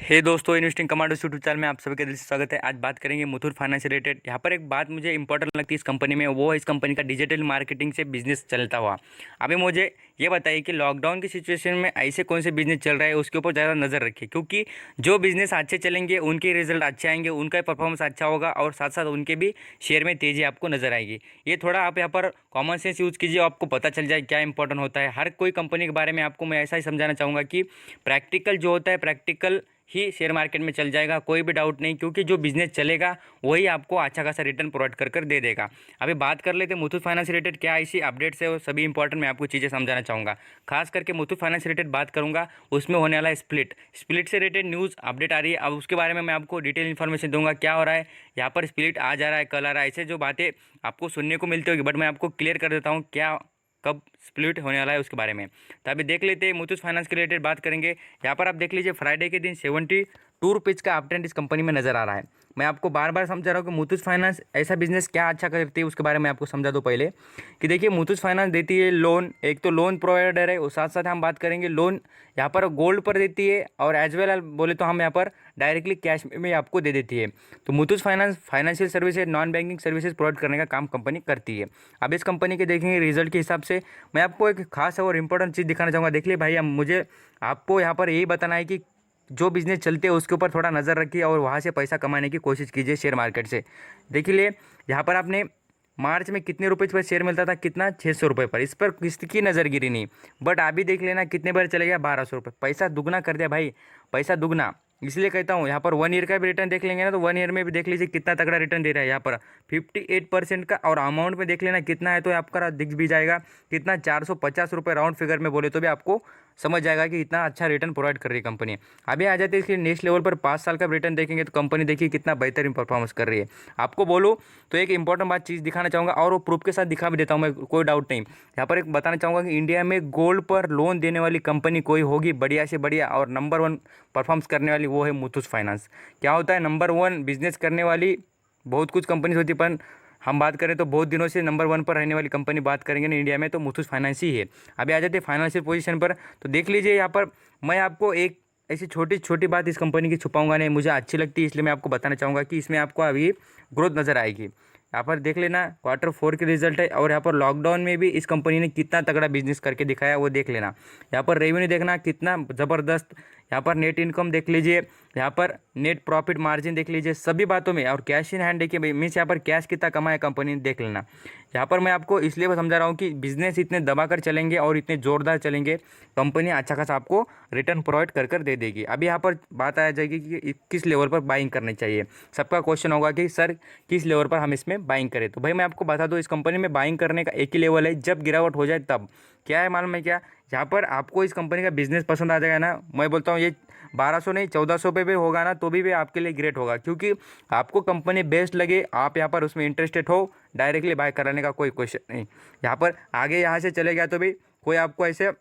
हे दोस्तों, investing commandos YouTube channel में आप सभी का दिल से स्वागत है। आज बात करेंगे मुथूट फाइनेंस से रिलेटेड। यहाँ पर एक बात मुझे इंपॉर्टेंट लगती है इस कंपनी में, वो है इस कंपनी का डिजिटल मार्केटिंग से बिजनेस चलता हुआ। अभी मुझे ये बताइए कि लॉकडाउन की सिचुएशन में ऐसे कौन से बिजनेस चल रहा है, उसके ऊपर ज़्यादा नज़र रखिए, क्योंकि जो बिजनेस अच्छे चलेंगे उनके रिजल्ट अच्छे आएंगे, उनका परफॉर्मेंस अच्छा होगा और साथ साथ उनके भी शेयर में तेज़ी आपको नजर आएगी। ये थोड़ा आप यहाँ पर कॉमन सेंस यूज़ कीजिए, आपको पता चल जाए क्या इंपॉर्टेंट होता है। हर कोई कंपनी के बारे में आपको मैं ऐसा ही समझाना चाहूँगा कि प्रैक्टिकल जो होता है, प्रैक्टिकल ही शेयर मार्केट में चल जाएगा, कोई भी डाउट नहीं, क्योंकि जो बिजनेस चलेगा वही आपको अच्छा खासा रिटर्न प्रोवाइड कर दे देगा। अभी बात कर लेते हैं मुथूट फाइनेंस रिलेटेड क्या ऐसी अपडेट्स है, वो सभी इंपॉर्टेंट मैं आपको चीज़ें समझाना चाहूँगा। खास करके मुथूट फाइनेंस रिलेटेड बात करूँगा, उसमें होने वाला स्प्लिट से रिलेटेड न्यूज़ अपडेट आ रही है। अब उसके बारे में मैं आपको डिटेल इन्फॉर्मेशन दूंगा, क्या हो रहा है यहाँ पर, स्प्लिट आ जा रहा है, कल आ रहा है, ऐसे जो बातें आपको सुनने को मिलती होगी, बट मैं आपको क्लियर कर देता हूँ क्या कब स्प्लिट होने वाला है उसके बारे में। तो अभी देख लेते हैं मुथूट फाइनेंस के रिलेटेड बात करेंगे। यहाँ पर आप देख लीजिए, फ्राइडे के दिन 72 रुपीज़ का अपट्रेंड इस कंपनी में नजर आ रहा है। मैं आपको बार बार समझा रहा हूँ कि मुथूट फाइनेंस ऐसा बिजनेस क्या अच्छा करती है, उसके बारे में आपको समझा दो पहले कि देखिए, मुथूट फाइनेंस देती है लोन, एक तो लोन प्रोवाइडर है, और साथ साथ हम बात करेंगे लोन यहाँ पर गोल्ड पर देती है, और एज वेल बोले तो हम यहाँ पर डायरेक्टली कैश में आपको दे देती है। तो Muthoot finance financial services, non banking services provide करने का काम कंपनी करती है। अब इस कंपनी के देखेंगे रिजल्ट के हिसाब से मैं आपको एक खास और इंपॉर्टेंट चीज़ दिखाना चाहूँगा। देख लीजिए भाई, अब मुझे आपको यहाँ पर यही बताना है कि जो बिजनेस चलते हैं उसके ऊपर थोड़ा नज़र रखिए और वहाँ से पैसा कमाने की कोशिश कीजिए शेयर मार्केट से। देखिए यहाँ पर आपने मार्च में कितने रुपए पर शेयर मिलता था, कितना 600 रुपये पर, इस पर किसकी नज़र गिरी नहीं। बट अभी देख लेना कितने बार चले गया, 1200 रुपये, पैसा दुगना कर दिया भाई, पैसा दुगना। इसलिए कहता हूँ यहाँ पर 1 ईयर का भी रिटर्न देख लेंगे ना, तो 1 ईयर में भी देख लीजिए कितना तगड़ा रिटर्न दे रहा है यहाँ पर 58% का, और अमाउंट में देख लेना कितना है, तो आपका दिख भी जाएगा कितना, 450 रुपये राउंड फिगर में बोले तो भी आपको समझ जाएगा कि इतना अच्छा रिटर्न प्रोवाइड कर रही है कंपनी। अभी आ जाते हैं इसके नेक्स्ट लेवल पर, 5 साल का रिटर्न देखेंगे तो कंपनी देखिए कितना बेहतरीन परफॉर्मेंस कर रही है। आपको बोलो तो एक इंपॉर्टेंट बात चीज़ दिखाना चाहूँगा, और वो प्रूफ के साथ दिखा भी देता हूँ मैं, कोई डाउट नहीं। यहाँ पर एक बताना चाहूँगा कि इंडिया में गोल्ड पर लोन देने वाली कंपनी कोई होगी बढ़िया से बढ़िया और नंबर 1 परफॉर्म्स करने वाली, वो है मुथूट फाइनेंस। क्या होता है नंबर 1 बिजनेस करने वाली, बहुत कुछ कंपनीज होती है, पर हम बात करें तो बहुत दिनों से नंबर 1 पर रहने वाली कंपनी बात करेंगे ना इंडिया में, तो मुथूट फाइनेंस ही है। अभी आ जाते हैं फाइनेंशियल पोजीशन पर, तो देख लीजिए यहाँ पर मैं आपको एक ऐसी छोटी छोटी बात इस कंपनी की छुपाऊंगा नहीं, मुझे अच्छी लगती है इसलिए मैं आपको बताना चाहूँगा कि इसमें आपको अभी ग्रोथ नज़र आएगी। यहाँ पर देख लेना Q4 के रिजल्ट है, और यहाँ पर लॉकडाउन में भी इस कंपनी ने कितना तगड़ा बिजनेस करके दिखाया वो देख लेना। यहाँ पर रेवेन्यू देखना कितना ज़बरदस्त, यहाँ पर नेट इनकम देख लीजिए, यहाँ पर नेट प्रॉफिट मार्जिन देख लीजिए, सभी बातों में, और कैश इन हैंड देखिए मीन्स यहाँ पर कैश कितना कमाया कंपनी ने देख लेना। यहाँ पर मैं आपको इसलिए समझा रहा हूँ कि बिजनेस इतने दबाकर चलेंगे और इतने ज़ोरदार चलेंगे, कंपनी अच्छा खासा आपको रिटर्न प्रोवाइड कर दे देगी। अभी यहाँ पर बात आ जाएगी कि किस लेवल पर बाइंग करनी चाहिए। सबका क्वेश्चन होगा कि सर किस लेवल पर हम इसमें बाइंग करें, तो भाई मैं आपको बता दूँ, इस कंपनी में बाइंग करने का एक ही लेवल है, जब गिरावट हो जाए तब। क्या है मालूम है क्या, यहाँ पर आपको इस कंपनी का बिजनेस पसंद आ जाएगा ना, मैं बोलता हूँ ये 1200 नहीं 1400 पे भी होगा ना, तो भी आपके लिए ग्रेट होगा, क्योंकि आपको कंपनी बेस्ट लगे, आप यहाँ पर उसमें इंटरेस्टेड हो, डायरेक्टली बाय कराने का कोई क्वेश्चन नहीं। यहाँ पर आगे यहाँ से चले गया तो भी कोई आपको ऐसे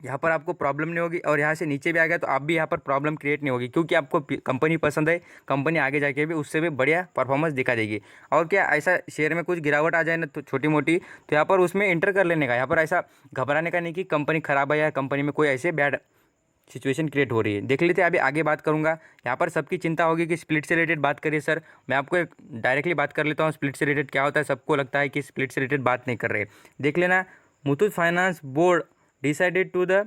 यहाँ पर आपको प्रॉब्लम नहीं होगी, और यहाँ से नीचे भी आ गया तो आप भी यहाँ पर प्रॉब्लम क्रिएट नहीं होगी, क्योंकि आपको कंपनी पसंद है, कंपनी आगे जाके भी उससे भी बढ़िया परफॉर्मेंस दिखा देगी। और क्या ऐसा शेयर में कुछ गिरावट आ जाए ना, तो छोटी मोटी, तो यहाँ पर उसमें इंटर कर लेने का, यहाँ पर ऐसा घबराने का नहीं कि कंपनी खराब है या कंपनी में कोई ऐसे बैड सिचुएशन क्रिएट हो रही है। देख लेते हैं, अभी आगे बात करूंगा। यहाँ पर सबकी चिंता होगी कि स्प्लिट से रिलेटेड बात करिए सर, मैं आपको एक डायरेक्टली बात कर लेता हूँ स्प्लिट से रिलेटेड क्या होता है। सबको लगता है कि स्प्लिट से रिलेटेड बात नहीं कर रहे, देख लेना। Muthoot finance board decided to the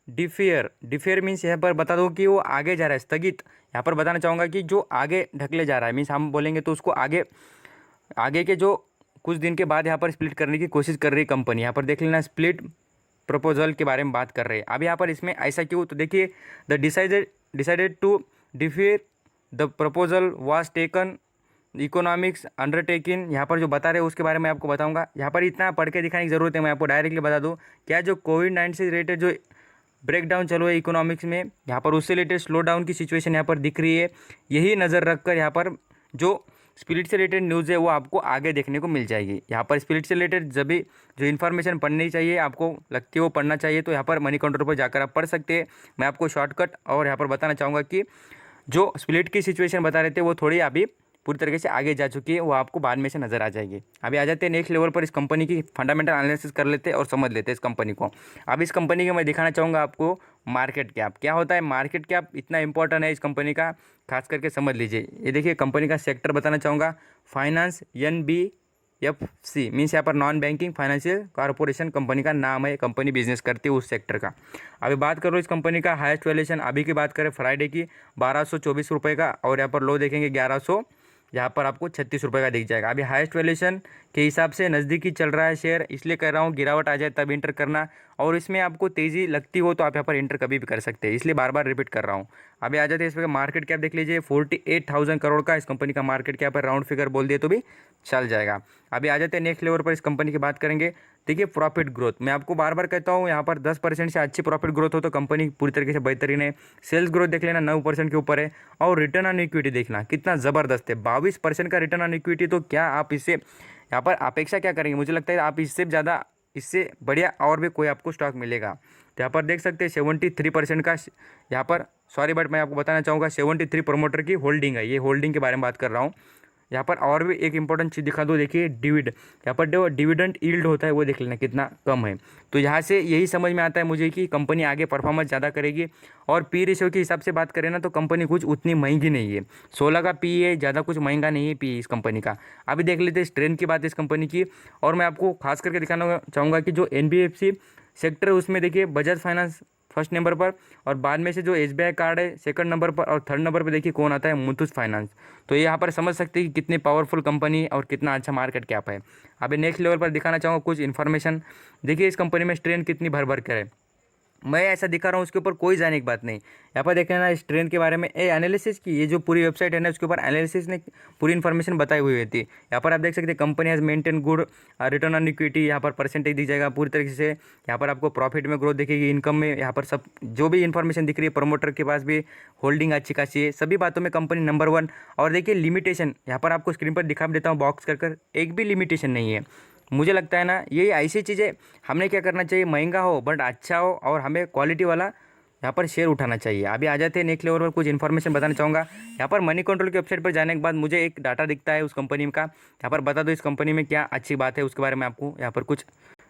defer means यहाँ पर बता दो कि वो आगे जा रहा है, स्थगित। यहाँ पर बताना चाहूँगा कि जो आगे ढकले जा रहा है, मीन्स हम बोलेंगे तो उसको आगे आगे के जो कुछ दिन के बाद यहाँ पर स्प्लिट करने की कोशिश कर रही है कंपनी। यहाँ पर देख लेना स्प्लिट प्रपोजल के बारे में बात कर रहे हैं। अब यहाँ पर इसमें ऐसा क्यों, तो देखिए the decided to defer the proposal was taken economics undertaking, यहाँ पर जो बता रहे हैं उसके बारे में आपको बताऊंगा। यहाँ पर इतना पढ़ के दिखाने की ज़रूरत है, मैं आपको डायरेक्टली बता दूँ, क्या जो कोविड-19 से रिलेटेड जो ब्रेकडाउन चलो है इकोनॉमिक्स में, यहाँ पर उससे रिलेटेड स्लो डाउन की सिचुएशन यहाँ पर दिख रही है। यही नज़र रखकर यहाँ पर जो स्पिरिट से रिलेटेड न्यूज़ है वो आपको आगे देखने को मिल जाएगी। यहाँ पर स्पिरिट से रिलेटेड जब भी जो इन्फॉर्मेशन पढ़नी चाहिए, आपको लगती है वो पढ़ना चाहिए, तो यहाँ पर मनी काउंटर पर जाकर आप पढ़ सकते हैं। मैं आपको शॉर्टकट और यहाँ पर बताना चाहूँगा कि जो स्प्लिट की सिचुएशन बता रहे थे वो थोड़ी अभी पूरी तरीके से आगे जा चुकी है, वो आपको बाद में से नज़र आ जाएगी। अभी आ जाते हैं नेक्स्ट लेवल पर, इस कंपनी की फंडामेंटल एनालिसिस कर लेते हैं और समझ लेते हैं इस कंपनी को। अब इस कंपनी के मैं दिखाना चाहूँगा आपको मार्केट कैप। क्या होता है मार्केट कैप, इतना इंपॉर्टेंट है इस कंपनी का, खास करके समझ लीजिए। ये देखिए कंपनी का सेक्टर बताना चाहूँगा, फाइनेंस, NBFC मीन्स यहाँ पर non banking financial corporation company का नाम है, कंपनी बिजनेस करती है उस सेक्टर का। अभी बात करो इस कंपनी का हाईएस्ट वैल्यूएशन अभी की बात करें फ्राइडे की 1224 रुपये का, और यहाँ पर लो देखेंगे 1100, यहाँ पर आपको 36 रुपये का दिख जाएगा। अभी हाईएस्ट वैल्यूएशन के हिसाब से नज़दीकी चल रहा है शेयर, इसलिए कह रहा हूँ गिरावट आ जाए तब इंटर करना, और इसमें आपको तेज़ी लगती हो तो आप यहाँ पर इंटर कभी भी कर सकते हैं, इसलिए बार बार रिपीट कर रहा हूँ। अभी आ जाते हैं इस पर मार्केट कैप देख लीजिए, 48,000 करोड़ का इस कंपनी का मार्केट कैप है, राउंड फिगर बोल दिए तो भी चल जाएगा। अभी आ जाते हैं नेक्स्ट लेवल पर, इस कंपनी की बात करेंगे। देखिए प्रॉफिट ग्रोथ, मैं आपको बार बार कहता हूँ यहाँ पर 10% से अच्छी प्रॉफिट ग्रोथ हो तो कंपनी पूरी तरीके से बेहतरीन है। सेल्स ग्रोथ देख लेना 9% के ऊपर है, और रिटर्न ऑन इक्विटी देखना कितना ज़बरदस्त है, 22% का रिटर्न ऑन इक्विटी। तो क्या आप इससे यहाँ पर अपेक्षा क्या करेंगे, मुझे लगता है आप इससे ज़्यादा, इससे बढ़िया और भी कोई आपको स्टॉक मिलेगा। तो यहाँ पर देख सकते हैं 73% का यहाँ पर, सॉरी बट मैं आपको बताना चाहूँगा 73 प्रमोटर की होल्डिंग है, ये होल्डिंग के बारे में बात कर रहा हूँ। यहाँ पर और भी एक इंपॉर्टेंट चीज़ दिखा दो, देखिए यहाँ पर जो डिविडेंड यील्ड होता है वो देख लेना कितना कम है। तो यहाँ से यही समझ में आता है मुझे कि कंपनी आगे परफॉर्मेंस ज़्यादा करेगी। और पी रेशियो के हिसाब से बात करें ना तो कंपनी कुछ उतनी महंगी नहीं है, 16 का पी है, ज़्यादा कुछ महंगा नहीं है पी इस कंपनी का। अभी देख लेते हैं स्ट्रेंथ की बात इस कंपनी की, और मैं आपको खास करके दिखाना चाहूँगा कि जो NBFC सेक्टर है उसमें देखिए बजाज फाइनेंस फर्स्ट नंबर पर, और बाद में से जो SBI कार्ड है सेकंड नंबर पर, और थर्ड नंबर पर देखिए कौन आता है, मुथूट फाइनेंस। तो ये यहाँ पर समझ सकते हैं कि कितनी पावरफुल कंपनी और कितना अच्छा मार्केट कैप है। अभी नेक्स्ट लेवल पर दिखाना चाहूँगा कुछ इन्फॉर्मेशन। देखिए इस कंपनी में स्ट्रेंथ कितनी भर भर कर है, मैं ऐसा दिखा रहा हूँ उसके ऊपर कोई जाने की बात नहीं। यहाँ पर देखना ना स्ट्रेंथ के बारे में एनालिसिस की, ये जो पूरी वेबसाइट है ना उसके ऊपर एनालिसिस ने पूरी इन्फॉर्मेशन बताई हुई होती है। यहाँ पर आप देख सकते हैं company has maintain good return on equity, यहाँ पर परसेंटेज दिख जाएगा पूरी तरीके से। यहाँ पर आपको प्रॉफिट में ग्रोथ दिखेगी, इनकम में, यहाँ पर सब जो भी इन्फॉर्मेशन दिख रही है, प्रमोटर के पास भी होल्डिंग अच्छी खासी है, सभी बातों में कंपनी नंबर 1। और देखिए लिमिटेशन, यहाँ पर आपको स्क्रीन पर दिखा देता हूँ बॉक्स कर एक भी लिमिटेशन नहीं है। मुझे लगता है ना ये ऐसी चीज़ें हमने क्या करना चाहिए, महंगा हो बट अच्छा हो, और हमें क्वालिटी वाला यहाँ पर शेयर उठाना चाहिए। अभी आ जाते हैं नेक्स्ट लेवल पर, कुछ इन्फॉर्मेशन बताना चाहूँगा। यहाँ पर मनी कंट्रोल की वेबसाइट पर जाने के बाद मुझे एक डाटा दिखता है उस कंपनी का, यहाँ पर बता दो इस कंपनी में क्या अच्छी बात है, उसके बारे में आपको यहाँ पर कुछ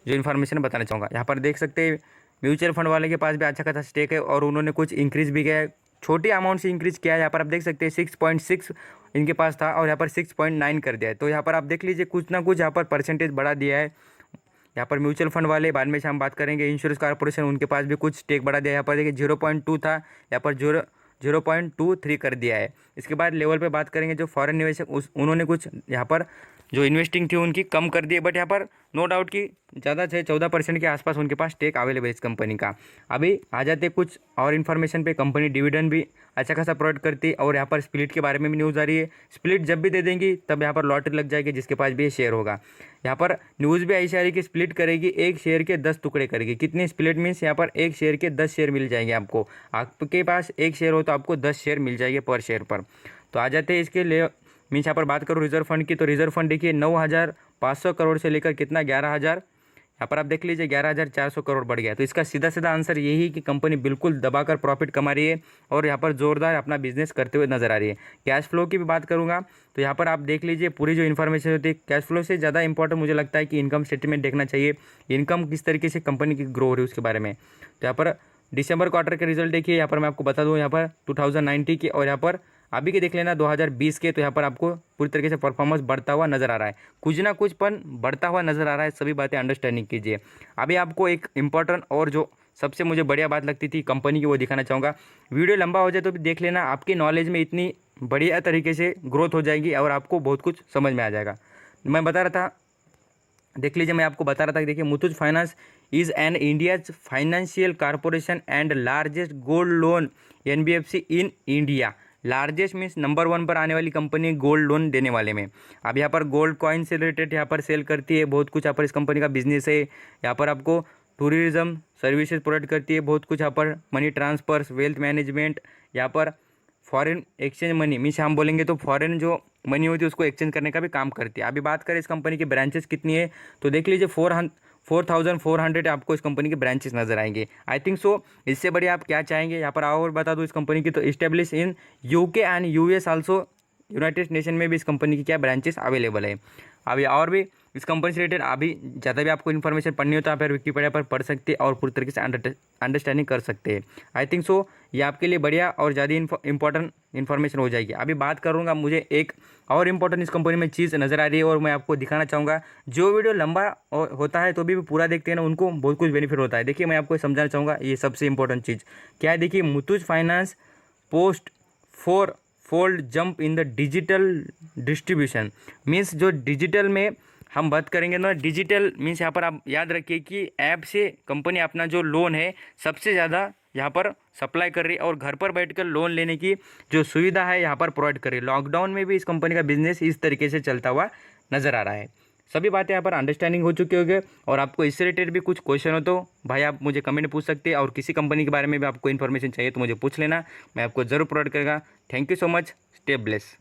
जो इन्फॉर्मेशन बताना चाहूँगा। यहाँ पर देख सकते हैं म्यूचुअल फंड वाले के पास भी अच्छा खासा स्टेक है, और उन्होंने कुछ इंक्रीज़ भी किया है, छोटी अमाउंट से इंक्रीज़ किया है। यहाँ पर आप देख सकते हैं 6.6 इनके पास था, और यहाँ पर 6.9 कर दिया है। तो यहाँ पर आप देख लीजिए कुछ ना कुछ यहाँ पर परसेंटेज बढ़ा दिया है। यहाँ पर म्यूचुअल फंड वाले बाद में से हम बात करेंगे, इंश्योरेंस कॉर्पोरेशन उनके पास भी कुछ स्टेक बढ़ा दिया। यहाँ पर देखिए 0.2 था, यहाँ पर 0.23 कर दिया है। इसके बाद लेवल पे बात करेंगे जो फॉरेन निवेशक उन्होंने कुछ यहाँ पर जो इन्वेस्टिंग थी उनकी कम कर दी है, बट यहाँ पर नो डाउट कि ज़्यादा से 14% के आसपास उनके पास स्टेक अवेलेबल है इस कंपनी का। अभी आ जाते कुछ और इन्फॉर्मेशन पे, कंपनी डिविडेंड भी अच्छा खासा प्रोवाइड करती है, और यहाँ पर स्प्लिट के बारे में भी न्यूज़ आ रही है। स्प्लिट जब भी दे देंगी तब यहाँ पर लॉटरी लग जाएगी जिसके पास भी ये शेयर होगा। यहाँ पर न्यूज़ भी ऐसी आ रही है कि स्प्लिट करेगी, एक शेयर के 10 टुकड़े करेगी। कितनी स्प्लिट मीन्स यहाँ पर एक शेयर के 10 शेयर मिल जाएंगे आपको, आपके पास एक शेयर हो तो आपको 10 शेयर मिल जाएंगे पर शेयर पर। तो आ जाते हैं इसके लिए मीन्स यहाँ पर बात करूँ रिजर्व फंड की, तो रिजर्व फंड देखिए 9,500 करोड़ से लेकर कितना 11,000, यहाँ पर आप देख लीजिए 11,400 करोड़ बढ़ गया। तो इसका सीधा सीधा आंसर यही कि कंपनी बिल्कुल दबाकर प्रॉफिट कमा रही है, और यहाँ पर जोरदार अपना बिजनेस करते हुए नजर आ रही है। कैश फ्लो की भी बात करूँगा तो यहाँ पर आप देख लीजिए पूरी जो इन्फॉर्मेशन होती है, कैश फ्लो से ज़्यादा इंपॉर्टेंट मुझे लगता है कि इनकम स्टेटमेंट देखना चाहिए, इनकम किस तरीके से कंपनी की ग्रो हो रही है उसके बारे में। तो यहाँ पर दिसंबर क्वार्टर के रिजल्ट देखिए, यहाँ पर मैं आपको बता दूँ यहाँ पर 2019 के, और यहाँ पर अभी के देख लेना 2020 के। तो यहाँ पर आपको पूरी तरीके से परफॉर्मेंस बढ़ता हुआ नजर आ रहा है, कुछ ना कुछ पन बढ़ता हुआ नजर आ रहा है, सभी बातें अंडरस्टैंडिंग कीजिए। अभी आपको एक इंपॉर्टेंट और जो सबसे मुझे बढ़िया बात लगती थी कंपनी की वो दिखाना चाहूँगा। वीडियो लंबा हो जाए तो भी देख लेना, आपकी नॉलेज में इतनी बढ़िया तरीके से ग्रोथ हो जाएगी और आपको बहुत कुछ समझ में आ जाएगा। मैं बता रहा था, देख लीजिए मैं आपको बता रहा था कि देखिए Muthoot finance is an India's financial corporation and largest gold loan NBFC in India. Largest means number 1 पर आने वाली कंपनी गोल्ड लोन देने वाले में। अब यहाँ पर गोल्ड कॉइन से रिलेटेड यहाँ पर सेल करती है, बहुत कुछ यहाँ पर इस कंपनी का बिजनेस है। यहाँ पर आपको टूरिज्म सर्विसेज प्रोवाइड करती है, बहुत कुछ यहाँ पर मनी ट्रांसफर्स, वेल्थ मैनेजमेंट, यहाँ पर फॉरेन एक्सचेंज मनी मीन्स हम बोलेंगे तो फॉरेन जो मनी होती है उसको एक्सचेंज करने का भी काम करती है। अभी बात करें इस कंपनी की ब्रांचेस कितनी है तो देख लीजिए 4,400 आपको इस कंपनी के ब्रांचेस नजर आएंगे। आई थिंक सो इससे बढ़िया आप क्या चाहेंगे। यहाँ पर और बता दूँ इस कंपनी की, तो establish in UK and US also, United nation में भी इस कंपनी की क्या ब्रांचेस अवेलेबल है। अभी और भी इस कंपनी से रिलेटेड अभी ज़्यादा भी आपको इन्फॉर्मेशन पढ़नी हो तो आप फिर विकीपीडिया पर पढ़ सकते हैं और पूरी तरीके से अंडरस्टैंडिंग कर सकते हैं। आई थिंक सो ये आपके लिए बढ़िया और ज़्यादा इंपॉर्टेंट इन्फॉर्मेशन हो जाएगी। अभी बात करूँगा, मुझे एक और इम्पोर्टेंट इस कंपनी में चीज़ नज़र आ रही है और मैं आपको दिखाना चाहूँगा। जो वीडियो लंबा होता है तो भी पूरा देखते हैं ना, उनको बहुत कुछ बेनिफिट होता है। देखिए मैं आपको समझाना चाहूँगा ये सबसे इंपॉर्टेंट चीज़ क्या है। देखिए Muthoot finance post 4 fold jump in the digital distribution means जो डिजिटल में हम बात करेंगे ना, डिजिटल मीन्स यहाँ पर आप याद रखिए कि ऐप से कंपनी अपना जो लोन है सबसे ज़्यादा यहाँ पर सप्लाई कर रही है और घर पर बैठकर लोन लेने की जो सुविधा है यहाँ पर प्रोवाइड कर रही है। लॉकडाउन में भी इस कंपनी का बिजनेस इस तरीके से चलता हुआ नज़र आ रहा है। सभी बातें यहाँ पर अंडरस्टैंडिंग हो चुकी होगी और आपको इससे रिलेटेड भी कुछ क्वेश्चन हो तो भाई आप मुझे कमेंट में पूछ सकते हैं और किसी कंपनी के बारे में भी आपको इन्फॉर्मेशन चाहिए तो मुझे पूछ लेना, मैं आपको ज़रूर प्रोवाइड करेगा। Thank you so much, stay bless.